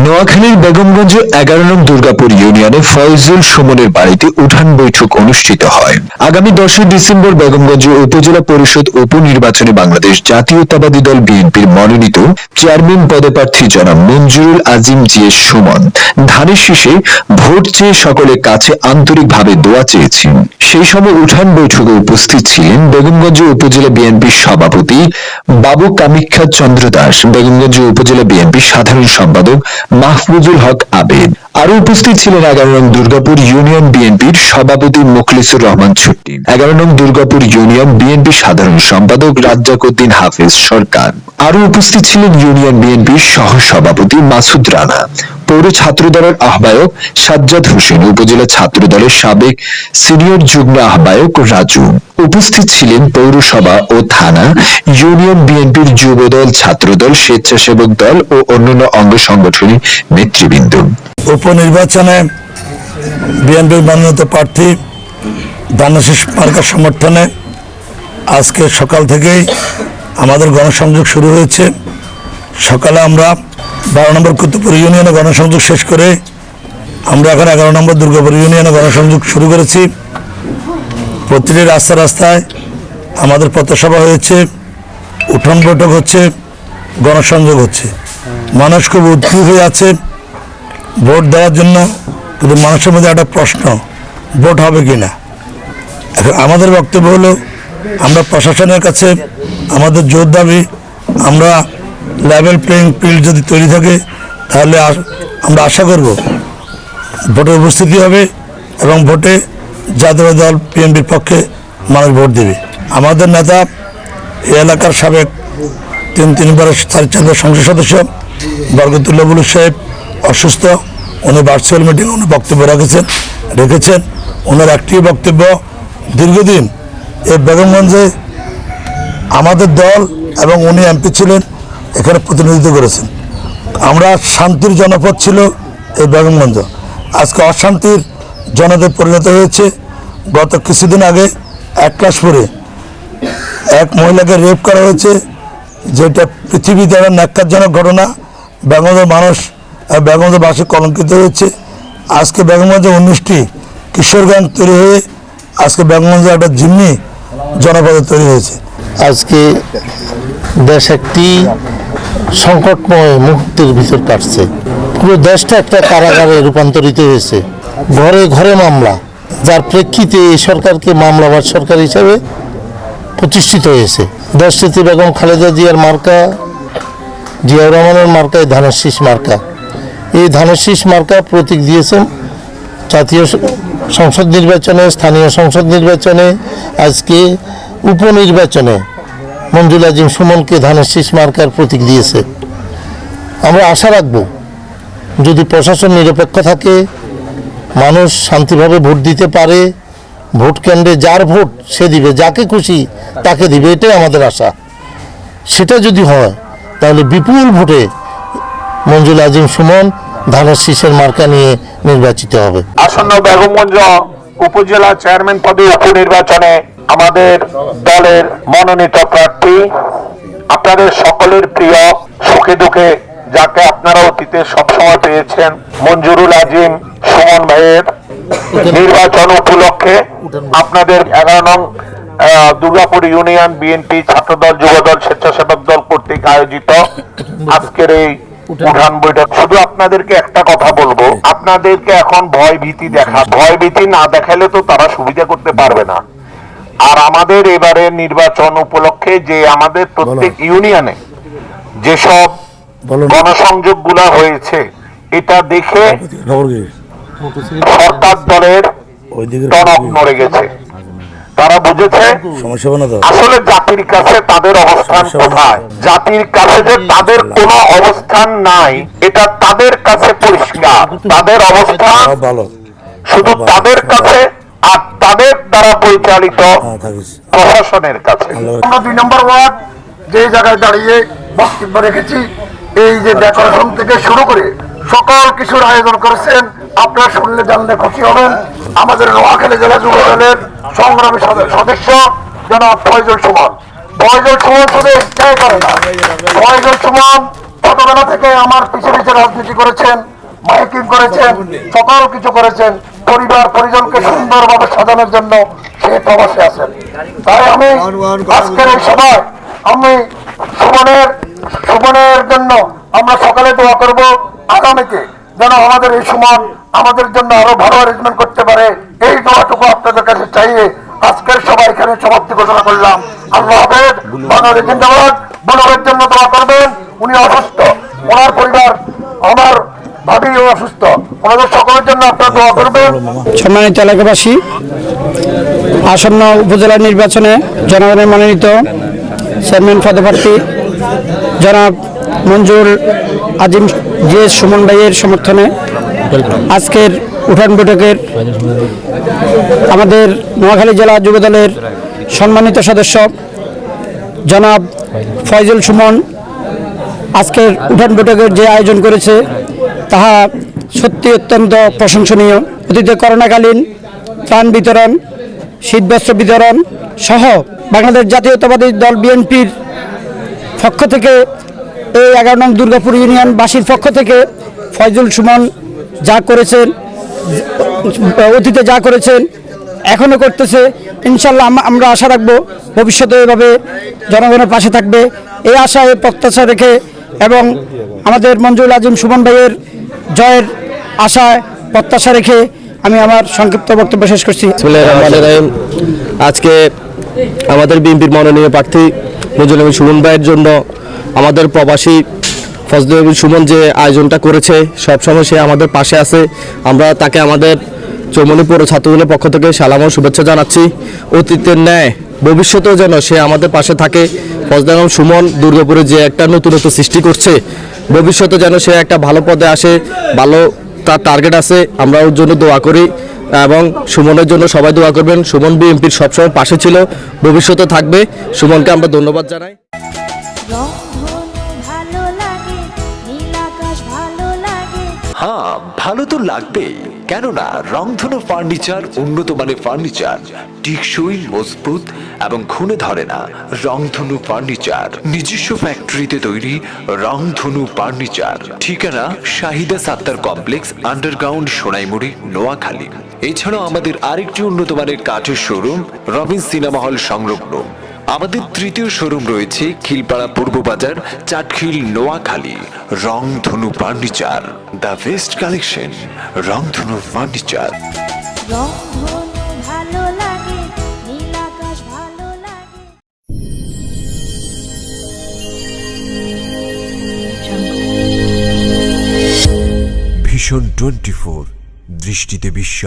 নোয়াখালীর বেগমগঞ্জ ১১ নং দুর্গাপুর ইউনিয়নে ফয়জুল সুমনের বাড়িতে উঠান বৈঠক অনুষ্ঠিত হয়। আগামী 10 ডিসেম্বর বেগমগঞ্জ উপজেলা পরিষদ উপনির্বাচনে বাংলাদেশ জাতীয়তাবাদী দল বিএনপির মনোনীত চেয়ারম্যান পদপ্রার্থী জনাব মঞ্জুরুল আজিম জিএস সুমন ধানের শীষে ভোট চেয়ে সকলের কাছে আন্তরিকভাবে দোয়া চেয়েছেন। সেই সময় উঠান বৈঠকে উপস্থিত ছিলেন বেগমগঞ্জ উপজেলা বিএনপির সভাপতি বাবু কামিখ্যা চন্দ্র দাস, বেগমগঞ্জ উপজেলা বিএনপির সাধারণ সম্পাদক মাহফুজুল হক আবেদ। আরো উপস্থিত ছিলেন 11 নং দুর্গাপুর ইউনিয়ন বিএনপির সভাপতি মুখলিসুর রহমান ছুট্টি, 11 নং দুর্গাপুর ইউনিয়ন বিএনপির সাধারণ সম্পাদক রাজ্জাক উদ্দিন হাফেজ সরকার। আরো উপস্থিত ছিলেন ইউনিয়ন বিএনপির সহ সভাপতি মাসুদ রানা, পৌর ছাত্র দলের আহ্বায়ক সাজ্জাদ হোসেন, উপজেলা ছাত্র দলের সাবেক সিনিয়র যুগ্ম আহ্বায়ক রাজু। উপস্থিত ছিলেন পৌরসভা ও থানা, ইউনিয়ন বিএনপির যুবদল, ছাত্রদল, স্বেচ্ছাসেবক দল ও অন্যান্য অঙ্গ সংগঠনের নেতৃবৃন্দ। উপনির্বাচনে বিএনপির মনোনীত প্রার্থী ধানের শীষ মার্কার সমর্থনে আজকে সকাল থেকেই আমাদের গণসংযোগ শুরু হয়েছে। সকালে আমরা 12 নম্বর কুতুবপুর ইউনিয়নে গণসংযোগ শেষ করে আমরা এখন 11 নম্বর দুর্গাপুর ইউনিয়নে গণসংযোগ শুরু করেছি। প্রতিটি রাস্তায় আমাদের পথসভা হয়েছে, উঠান বৈঠক হচ্ছে, গণসংযোগ হচ্ছে। মানুষ খুব উদ্গ্রীব হয়ে আছে ভোট দেওয়ার জন্য, কিন্তু মানুষের মধ্যে একটা প্রশ্ন, ভোট হবে কিনা। এখন আমাদের বক্তব্য হলো, আমরা প্রশাসনের কাছে আমাদের জোর দাবি, আমরা লেভেল প্লেইং ফিল্ড যদি তৈরি থাকে তাহলে আমরা আশা করব ভোটের উপস্থিতি হবে এবং ভোটে জাতীয় দল বিএনপির পক্ষে মানুষ ভোট দেবে। আমাদের নেতা এই এলাকার সাবেক তিনবারের 4 সংসদ সদস্য বরকতুল্লাহ বুলু সাহেব অসুস্থ, উনি ভার্চুয়াল মিটিং উনি বক্তব্য রেখেছেন। ওনার একটি বক্তব্য, দীর্ঘদিন এই বেগমগঞ্জে আমাদের দল এবং উনি এমপি ছিলেন, এখানে প্রতিনিধিত্ব করেছেন। আমরা শান্তির জনপদ ছিল এই বেগমগঞ্জ, আজকে অশান্তির জনপদে পরিণত হয়েছে। গত কিছুদিন আগে 1 ক্লাস পরে এক মহিলাকে রেপ করা হয়েছে, যেটা পৃথিবীতে একটা ন্যাক্কারজনক ঘটনা। বেগমগঞ্জের মানুষ বেগমগঞ্জবাসী কলঙ্কিত হয়েছে। আজকে বেগমগঞ্জে 19টি কিশোর গ্যাং তৈরি হয়ে আজকে বেগমগঞ্জে একটা জিম্মি জনপদে তৈরি হয়েছে। আজকে দেশ একটি সংকটময় মুহূর্তের ভিতর কাটছে। পুরো দেশটা একটা কারাগারে রূপান্তরিত হয়েছে। ঘরে ঘরে মামলা, যার প্রেক্ষিতে এই সরকারকে মামলাবাজ সরকার হিসেবে প্রতিষ্ঠিত হয়েছে। দেশনেত্রী বেগম খালেদা জিয়ার মার্কা, জিয়াউর রহমানের মার্কায় ধানের শীষ মার্কা। এই ধানের শীষ মার্কা প্রতীক দিয়েছেন জাতীয় সংসদ নির্বাচনে, স্থানীয় সংসদ নির্বাচনে, আজকে উপনির্বাচনে মঞ্জুরুল আজিম সুমনকে ধানের শীষ মার্কার প্রতীক দিয়েছে। আমরা আশা রাখব, যদি প্রশাসন নিরপেক্ষ থাকে, মানুষ শান্তিভাবে ভোট দিতে পারে, ভোট কেন্দ্রে যার ভোট সে দিবে, যাকে খুশি তাকে দিবে, এটাই আমাদের আশা। সেটা যদি হয় তাহলে বিপুল ভোটে মঞ্জুরুল আজিম সুমন ধানের শীষের মার্কা নিয়ে নির্বাচিত হবে। আসন্ন বেগমগঞ্জ উপজেলা চেয়ারম্যান পদে উপনির্বাচনে আমাদের দলের মনোনীত প্রার্থী, আপনাদের সকলের প্রিয়, সুখে দুঃখে যাকে আপনারা অতীতে সবসময় পেয়েছেন, মঞ্জুরুল আজিম সুমন ভাইয়ের নির্বাচন উপলক্ষে আপনাদের 11 নং দুর্গাপুর ইউনিয়ন বিএনপি ছাত্রদল, যুবদল, স্বেচ্ছাসেবক দল কর্তৃক আয়োজিত আজকের এই উঠান বৈঠক। শুধু আপনাদেরকে একটা কথা বলবো, আপনাদেরকে এখন ভয় ভীতি না দেখালে তো তারা সুবিধা করতে পারবে না। আর আমাদের এবারে নির্বাচন উপলক্ষে যে আমাদের প্রত্যেক ইউনিয়নে যেসব গণসংযোগ গুলা হয়েছে, এটা দেখে সরকার দলের টনক নড়ে গেছে। তারা বুঝেছে আসলে জাতির কাছে তাদের অবস্থান কোথায়। জাতির কাছে যে তাদের কোনো অবস্থান নাই, এটা তাদের কাছে পরিষ্কার। তাদের অবস্থান শুধু তাদের কাছে আর তাদের দ্বারা পরিচালিত প্রশাসনের কাছে। 2 নম্বর ওয়ার্ড যে জায়গায় দাঁড়িয়ে বক্তব্য রেখেছি, এই যে ডেকোরেশন থেকে শুরু করে সকল কিছুর আয়োজন করেছেন, আপনারা শুনলে জানলে খুশি হবেন। আমাদের নোয়াখালী জেলা যুব দলের সংগ্রামী সদস্য জনাব ফয়জুল সুমন শুধু এটাই করে না, ফয়জুল সুমন ছোটবেলা থেকে আমার পিছে পিছে রাজনীতি করেছেন, মাইকিং করেছেন, সকল কিছু করেছেন, পরিবার পরিজনকে সুন্দরভাবে সাজানোর জন্য সে প্রবাসে আছেন। তাই আমি আজকের এই সভায় আমি সুমনের জন্য আমরা সকালে দোয়া করব, আগামীতে যেন আমাদের এই সুমন আমাদের জন্য আরো ভালো অ্যারেঞ্জমেন্ট করতে পারে, এই দোয়াটুকু আপনাদের কাছে চাইয়ে আজকের সবাই এখানে সমাপ্তি ঘোষণা করলাম। আল্লাহ হাফেজ। বাংলাদেশ জিন্দাবাদ। বলবের জন্য দোয়া করবেন, উনি অসুস্থ, ওনার পরিবার, আমার ভাবিও অসুস্থ, ওনাদের সকলের জন্য আপনারা দোয়া করবেন। সম্মানিত এলাকাবাসী, আসন্ন উপজেলা নির্বাচনে জনগণের মনোনীত চেয়ারম্যান পদপ্রার্থী জনাব মঞ্জুর আজিম জিএস সুমন ভাইয়ের সমর্থনে আজকের উঠান বৈঠকের আমাদের নোয়াখালী জেলা যুবদলের সম্মানিত সদস্য জনাব ফয়জুল সুমন আজকের উঠান বৈঠকের যে আয়োজন করেছে তাহা সত্যি অত্যন্ত প্রশংসনীয়। অতীতে করোনাকালীন ত্রাণ বিতরণ, শীতবস্ত্র বিতরণ সহ বাংলাদেশ জাতীয়তাবাদী দল বিএনপির পক্ষ থেকে এই 11 নং দুর্গাপুর ইউনিয়নবাসীর পক্ষ থেকে ফয়জুল সুমন যা করেছেন, অতীতে যা করেছেন এখনও করতেছে, ইনশাল্লাহ আমরা আশা রাখবো ভবিষ্যতে এভাবে জনগণের পাশে থাকবে। এই আশা এই প্রত্যাশা রেখে এবং আমাদের মঞ্জুর আজিম সুমন ভাইয়ের জয়ের আশায় প্রত্যাশা রেখে আমি আমার সংক্ষিপ্ত বক্তব্য শেষ করছি। আজকে আমাদের বিএনপির মনোনীত প্রার্থী মঞ্জুর আমিন সুমন ভাইয়ের জন্য আমাদের প্রবাসী ফজলুল আমিন সুমন যে আয়োজনটা করেছে, সবসময় সে আমাদের পাশে আছে। আমরা তাকে আমাদের চৌমনি পৌর ছাত্রদলের পক্ষ থেকে সালাম ও শুভেচ্ছা জানাচ্ছি। অতীতের ন্যায় ভবিষ্যতেও যেন সে আমাদের পাশে থাকে। ফজলুল আমিন সুমন দুর্গাপুরে যে একটা নতুনত্ব সৃষ্টি করছে, ভবিষ্যতে যেন সে একটা ভালো পদে আসে, ভালো তার টার্গেট আছে, আমরা ওর জন্য দোয়া করি এবং সুমনের জন্য সবাই দোয়া করবেন। সুমন বিএনপির সবসময় পাশে ছিল, ভবিষ্যতে থাকবে। সুমনকে আমরা ধন্যবাদ জানাই। ভালো লাগে, নীল আকাশ ভালো লাগে। হ্যাঁ, ভালো তো লাগবেই, কেননা রংধনু ফার্নিচার উন্নত মানের ফার্নিচার, টিকসই, মজবুত এবং ঘুণে ধরে না। রংধনু ফার্নিচার নিজস্ব ফ্যাক্টরিতে তৈরি। রংধনু ফার্নিচার, ঠিকানা শাহিদা সাত্তার কমপ্লেক্স, আন্ডারগ্রাউন্ড, সোনাইমুড়ি, নোয়াখালী। এছাড়াও আমাদের আরেকটি উন্নত মানের কাঠের শোরুম রবিন সিনেমা হল সংলগ্ন। আমাদের তৃতীয় শোরুম রয়েছে খিলপাড়া পূর্ব বাজার, চাটখিল, নোয়াখালী। রংধনু ফার্নিচার, দ্য বেস্ট কালেকশন। রংধনু ফার্নিচার। রংধনু ভালো লাগে, নীল আকাশ ভালো লাগে। ভিশন 24, দৃষ্টিতে বিশ্বাস।